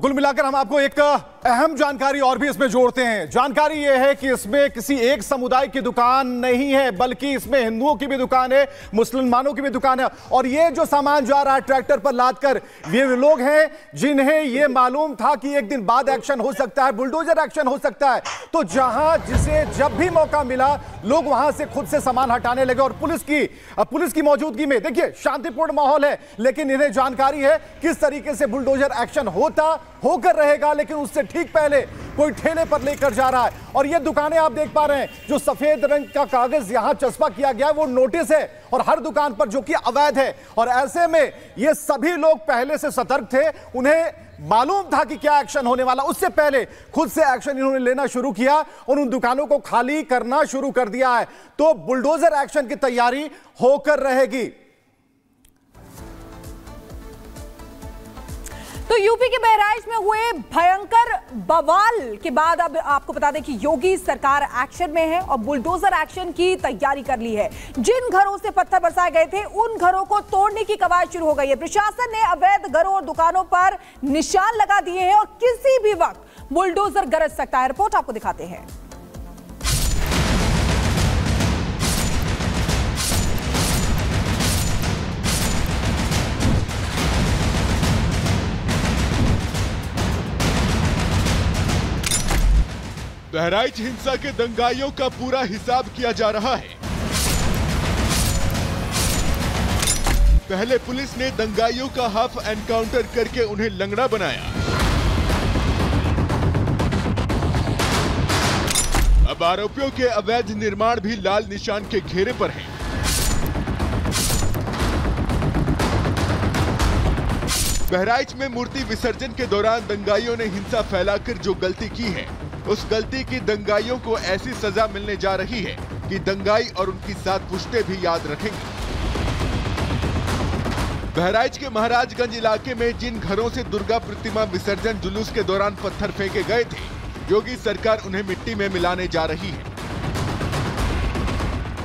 कुल मिलाकर हम आपको एक अहम जानकारी और भी इसमें जोड़ते हैं। जानकारी यह है कि इसमें किसी एक समुदाय की दुकान नहीं है, बल्कि इसमें हिंदुओं की भी दुकान है, मुसलमानों की भी दुकान है। और ये जो सामान जा रहा है ट्रैक्टर पर लादकर, ये लोग हैं जिन्हें ये मालूम था कि एक दिन बाद एक्शन हो सकता है, बुलडोजर एक्शन हो सकता है। तो जहां जिसे जब भी मौका मिला, लोग वहां से खुद से सामान हटाने लगे। और पुलिस की मौजूदगी में देखिए शांतिपूर्ण माहौल है, लेकिन इन्हें जानकारी है किस तरीके से बुलडोजर एक्शन होकर रहेगा। लेकिन उससे ठीक पहले कोई ठेले पर लेकर जा रहा है। और ये दुकानें आप देख पा रहे हैं, जो सफेद रंग का कागज यहां चस्पा किया गया है वो नोटिस है, और हर दुकान पर जो कि अवैध है। और ऐसे में ये सभी लोग पहले से सतर्क थे, उन्हें मालूम था कि क्या एक्शन होने वाला। उससे पहले खुद से एक्शन इन्होंने लेना शुरू किया और उन दुकानों को खाली करना शुरू कर दिया है। तो बुलडोजर एक्शन की तैयारी होकर रहेगी। तो यूपी के बहराइच में हुए भयंकर बवाल के बाद अब आपको बता दें कि योगी सरकार एक्शन में है और बुलडोजर एक्शन की तैयारी कर ली है। जिन घरों से पत्थर बरसाए गए थे उन घरों को तोड़ने की कवायद शुरू हो गई है। प्रशासन ने अवैध घरों और दुकानों पर निशान लगा दिए हैं और किसी भी वक्त बुलडोजर गरज सकता है। रिपोर्ट आपको दिखाते हैं। बहराइच हिंसा के दंगाइयों का पूरा हिसाब किया जा रहा है। पहले पुलिस ने दंगाइयों का हाफ एनकाउंटर करके उन्हें लंगड़ा बनाया। अब आरोपियों के अवैध निर्माण भी लाल निशान के घेरे पर हैं। बहराइच में मूर्ति विसर्जन के दौरान दंगाइयों ने हिंसा फैलाकर जो गलती की है, उस गलती की दंगाइयों को ऐसी सजा मिलने जा रही है कि दंगाई और उनकी 7 पुश्ते भी याद रखेंगे। बहराइच के महाराजगंज इलाके में जिन घरों से दुर्गा प्रतिमा विसर्जन जुलूस के दौरान पत्थर फेंके गए थे, योगी सरकार उन्हें मिट्टी में मिलाने जा रही है।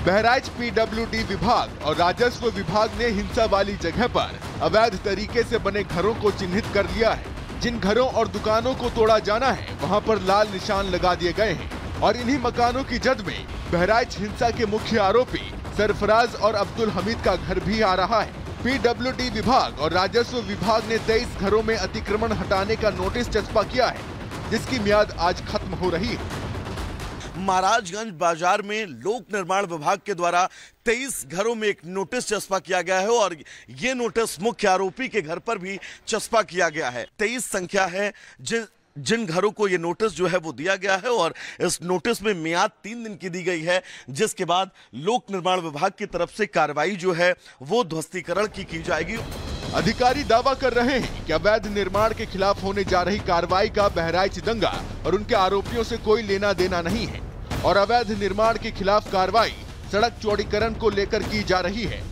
बहराइच पीडब्ल्यूडी विभाग और राजस्व विभाग ने हिंसा वाली जगह पर अवैध तरीके से बने घरों को चिन्हित कर लिया है। जिन घरों और दुकानों को तोड़ा जाना है वहां पर लाल निशान लगा दिए गए हैं। और इन्हीं मकानों की जद में बहराइच हिंसा के मुख्य आरोपी सरफराज और अब्दुल हमीद का घर भी आ रहा है। पीडब्ल्यूडी विभाग और राजस्व विभाग ने 23 घरों में अतिक्रमण हटाने का नोटिस चस्पा किया है, जिसकी मियाद आज खत्म हो रही है। महाराजगंज बाजार में लोक निर्माण विभाग के द्वारा 23 घरों में एक नोटिस चस्पा किया गया है और ये नोटिस मुख्य आरोपी के घर पर भी चस्पा किया गया है। 23 संख्या है जिन घरों को ये नोटिस जो है वो दिया गया है और इस नोटिस में मियाद 3 दिन की दी गई है, जिसके बाद लोक निर्माण विभाग की तरफ से कार्रवाई जो है वो ध्वस्तीकरण की जाएगी। अधिकारी दावा कर रहे हैं कि अवैध निर्माण के खिलाफ होने जा रही कार्रवाई का बहराइच दंगा और उनके आरोपियों से कोई लेना देना नहीं है और अवैध निर्माण के खिलाफ कार्रवाई सड़क चौड़ीकरण को लेकर की जा रही है।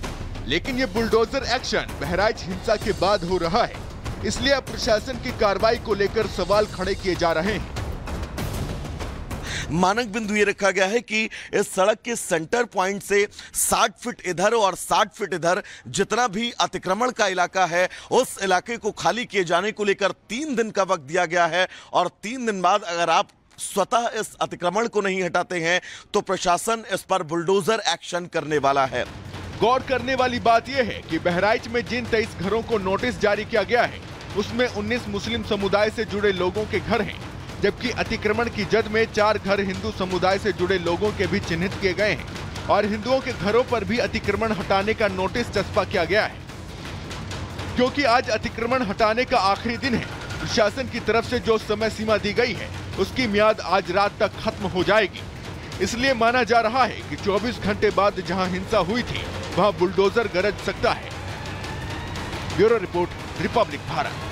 लेकिन ये बुलडोजर एक्शन बहराइच हिंसा के बाद हो रहा है, इसलिए अब प्रशासन की कार्रवाई को लेकर सवाल खड़े किए जा रहे हैं। मानक बिंदु ये रखा गया है कि इस सड़क के सेंटर पॉइंट से 60 फीट इधर और 60 फीट इधर जितना भी अतिक्रमण का इलाका है, उस इलाके को खाली किए जाने को लेकर 3 दिन का वक्त दिया गया है। और 3 दिन बाद अगर आप स्वतः इस अतिक्रमण को नहीं हटाते हैं तो प्रशासन इस पर बुलडोजर एक्शन करने वाला है। गौर करने वाली बात यह है कि बहराइच में जिन 23 घरों को नोटिस जारी किया गया है, उसमें 19 मुस्लिम समुदाय से जुड़े लोगों के घर हैं, जबकि अतिक्रमण की जद में 4 घर हिंदू समुदाय से जुड़े लोगों के भी चिन्हित किए गए हैं और हिंदुओं के घरों पर भी अतिक्रमण हटाने का नोटिस चस्पा किया गया है। क्योंकि आज अतिक्रमण हटाने का आखिरी दिन है, प्रशासन की तरफ से जो समय सीमा दी गई है उसकी मियाद आज रात तक खत्म हो जाएगी। इसलिए माना जा रहा है कि 24 घंटे बाद जहां हिंसा हुई थी वहां बुलडोजर गरज सकता है। Bureau report, Republic Bharat.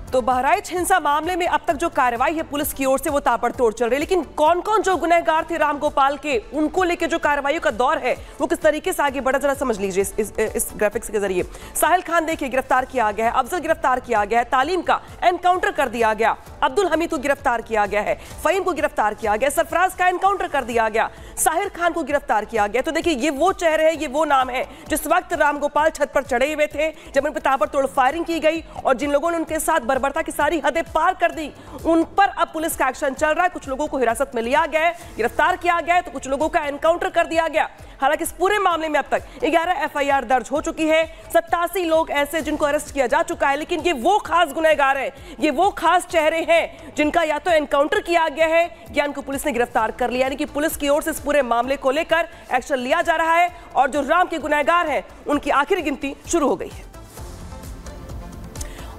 तो बहराइच हिंसा मामले में अब तक जो कार्रवाई है पुलिस की ओर से वो ताबड़तोड़ चल रही है, लेकिन कौन कौन जो गुनहगार थे रामगोपाल के, उनको लेके जो कार्रवाई का दौर है वो किस तरीके से आगे बढ़ा, जरा समझ लीजिए इस ग्राफिक्स के जरिए। साहिल खान देखिए गिरफ्तार किया गया है, अफजल गिरफ्तार किया गया है, तालीम का एनकाउंटर कर दिया गया, अब्दुल हमीद को गिरफ्तार किया गया है, फहीम को गिरफ्तार किया गया, सरफराज का एनकाउंटर कर दिया गया, साहिर खान को गिरफ्तार किया गया। तो देखिए ये वो चेहरे हैं, ये वो नाम है जिस वक्त रामगोपाल छत पर चढ़े हुए थे, जब उन पर ताबड़तोड़ फायरिंग की गई और जिन लोगों ने उनके साथ बर्बरता की सारी हदें पार कर दी, उन पर अब पुलिस का एक्शन चल रहा है। कुछ लोगों को हिरासत में लिया गया है, गिरफ्तार किया गया है, तो कुछ लोगों का एनकाउंटर कर दिया गया। हालांकि इस पूरे मामले में अब तक 11 एफआईआर दर्ज हो चुकी है, 87 लोग ऐसे जिनको अरेस्ट किया जा चुका है। लेकिन ये वो खास गुनहगार हैं, ये वो खास चेहरे हैं जिनका या तो एनकाउंटर किया गया है या इनको पुलिस ने गिरफ्तार कर लिया। यानी कि पुलिस की ओर से इस पूरे मामले को लेकर एक्शन लिया जा रहा है और जो राम के गुनहगार हैं उनकी आखिरी गिनती शुरू हो गई है।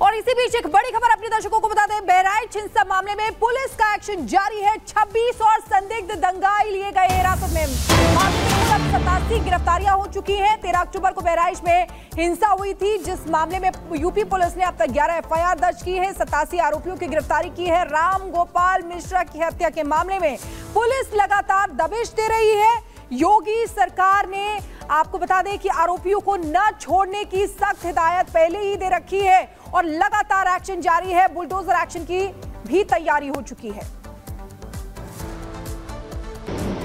और इसी बीच एक बड़ी खबर अपने दर्शकों को बता दें, बहराइच हिंसा मामले में पुलिस का एक्शन जारी है। 26 और संदिग्ध दंगाई लिए गए हिरासत में। 87 गिरफ्तारियां हो चुकी हैं। 13 अक्टूबर को बहराइच में हिंसा हुई थी, जिस मामले में यूपी पुलिस ने अब तक 11 एफआईआर दर्ज की है, 87 आरोपियों की गिरफ्तारी की है। राम गोपाल मिश्रा की हत्या के मामले में पुलिस लगातार दबिश दे रही है। योगी सरकार ने आपको बता दें कि आरोपियों को न छोड़ने की सख्त हिदायत पहले ही दे रखी है और लगातार एक्शन जारी है। बुलडोजर एक्शन की भी तैयारी हो चुकी है।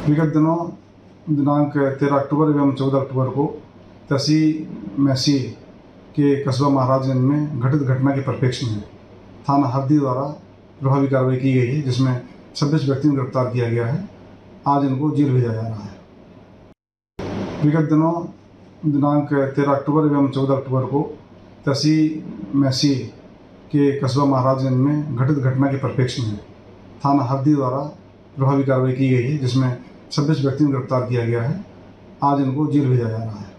विगत दिनों दिनांक 13 अक्टूबर एवं 14 अक्टूबर को तहसील मैसी के कस्बा महाराजगंज में घटित घटना के परिप्रेक्ष्य में थाना हरदी द्वारा प्रभावी कार्रवाई की गई है, जिसमें 26 व्यक्तियों को गिरफ्तार किया गया है। आज इनको जेल भेजा जा रहा है। विगत दिनों दिनांक 13 अक्टूबर एवं 14 अक्टूबर को तहसील मैसी के कस्बा महाराजगंज में घटित घटना के परिप्रेक्ष्य में थाना हरदी द्वारा प्रभावी कार्रवाई की गई है, जिसमें 26 व्यक्तियों को गिरफ्तार किया गया है। आज इनको जेल भेजा जा रहा है।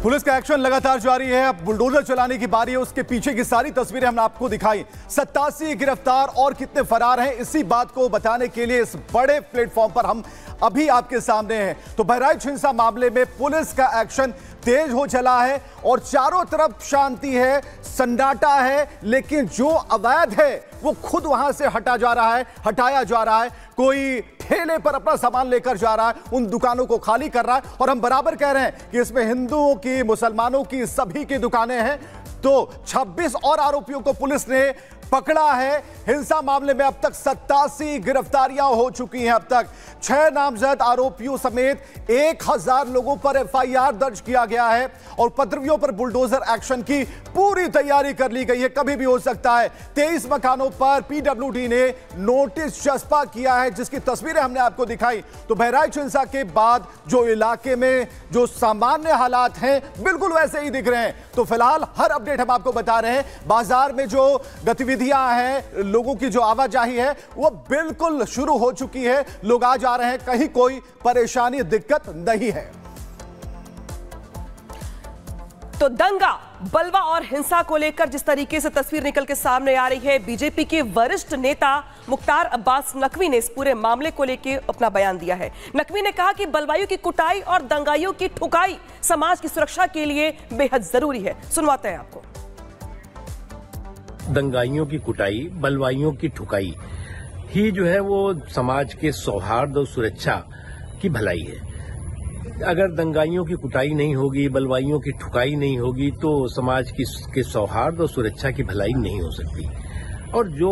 पुलिस का एक्शन लगातार जारी है। अब बुलडोजर चलाने की बारी है। उसके पीछे की सारी तस्वीरें हमने आपको दिखाई। 87 गिरफ्तार और कितने फरार हैं, इसी बात को बताने के लिए इस बड़े प्लेटफॉर्म पर हम अभी आपके सामने हैं। तो बहराइच हिंसा मामले में पुलिस का एक्शन तेज हो चला है और चारों तरफ शांति है, सन्नाटा है, लेकिन जो अवैध है वो खुद वहां से हटाया जा रहा है। कोई ठेले पर अपना सामान लेकर जा रहा है, उन दुकानों को खाली कर रहा है। और हम बराबर कह रहे हैं कि इसमें हिंदुओं की, मुसलमानों की, सभी की दुकानें हैं। तो 26 और आरोपियों को पुलिस ने पकड़ा है। हिंसा मामले में अब तक 87 गिरफ्तारियां हो चुकी हैं। अब तक 6 नामजद आरोपियों समेत 1000 लोगों पर एफआईआर दर्ज किया गया है और उपद्रवियों पर बुलडोजर एक्शन की पूरी तैयारी कर ली गई है। कभी भी हो सकता है। 23 मकानों पर पीडब्ल्यूडी ने नोटिस चस्पा किया है, जिसकी तस्वीरें हमने आपको दिखाई। तो बहराइच हिंसा के बाद जो इलाके में जो सामान्य हालात हैं बिल्कुल वैसे ही दिख रहे हैं। तो फिलहाल हर अपडेट हम आपको बता रहे हैं। बाजार में जो गतिविधियां हैं, लोगों की जो आवाजाही है वो बिल्कुल शुरू हो चुकी है। लोग आ जा रहे हैं, कहीं कोई परेशानी, दिक्कत नहीं है। तो दंगा, बलवा और हिंसा को लेकर जिस तरीके से तस्वीर निकल के सामने आ रही है, बीजेपी के वरिष्ठ नेता मुख्तार अब्बास नकवी ने इस पूरे मामले को लेकर अपना बयान दिया है। नकवी ने कहा कि बलवाइयों की कुटाई और दंगाइयों की ठुकाई समाज की सुरक्षा के लिए बेहद जरूरी है। सुनवाते हैं आपको। दंगाइयों की कुटाई, बलवाइयों की ठुकाई ही जो है वो समाज के सौहार्द और सुरक्षा की भलाई है। अगर दंगाइयों की कुटाई नहीं होगी, बलवाइयों की ठुकाई नहीं होगी, तो समाज के सौहार्द और सुरक्षा की भलाई नहीं हो सकती। और जो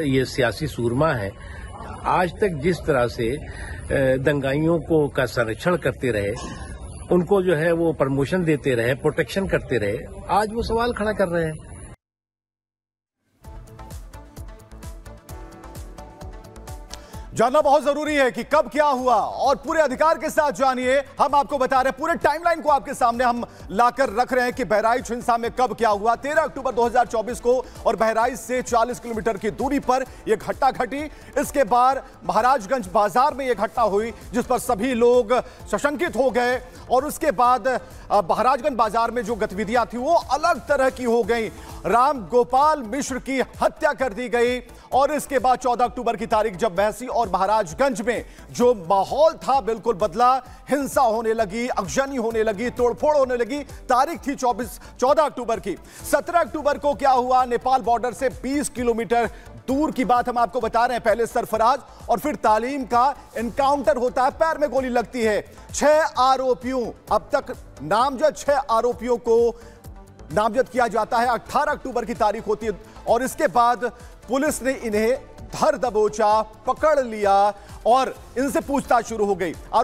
ये सियासी सूरमा है, आज तक जिस तरह से दंगाइयों का संरक्षण करते रहे, उनको जो है वो प्रमोशन देते रहे, प्रोटेक्शन करते रहे, आज वो सवाल खड़ा कर रहे हैं। जानना बहुत जरूरी है कि कब क्या हुआ और पूरे अधिकार के साथ जानिए। हम आपको बता रहे हैं, पूरे टाइमलाइन को आपके सामने हम लाकर रख रहे हैं कि बहराइच हिंसा में कब क्या हुआ। 13 अक्टूबर 2024 को और बहराइच से 40 किलोमीटर की दूरी पर यह घटना घटी। इसके बाद महाराजगंज बाजार में यह घटना हुई, जिस पर सभी लोग सशंकित हो गए और उसके बाद महाराजगंज बाजार में जो गतिविधियां थी वो अलग तरह की हो गई। राम गोपाल मिश्र की हत्या कर दी गई और इसके बाद 14 अक्टूबर की तारीख जब महसी और महाराजगंज में जो माहौल था बिल्कुल बदला। हिंसा होने लगी, अगजनी होने लगी, तोड़फोड़ होने लगी। तारीख थी 14 अक्टूबर की। 17 अक्टूबर को क्या हुआ, नेपाल बॉर्डर से 20 किलोमीटर दूर की बात हम आपको बता रहे हैं। पहले सरफराज और फिर तालीम का एनकाउंटर होता है, पैर में गोली लगती है। 6 आरोपियों, अब तक नामजद 6 आरोपियों को नामजद किया जाता है। 18 अक्टूबर की तारीख होती है और इसके बाद पुलिस ने इन्हें धर दबोचा, पकड़ लिया और इनसे पूछताछ शुरू हो गई।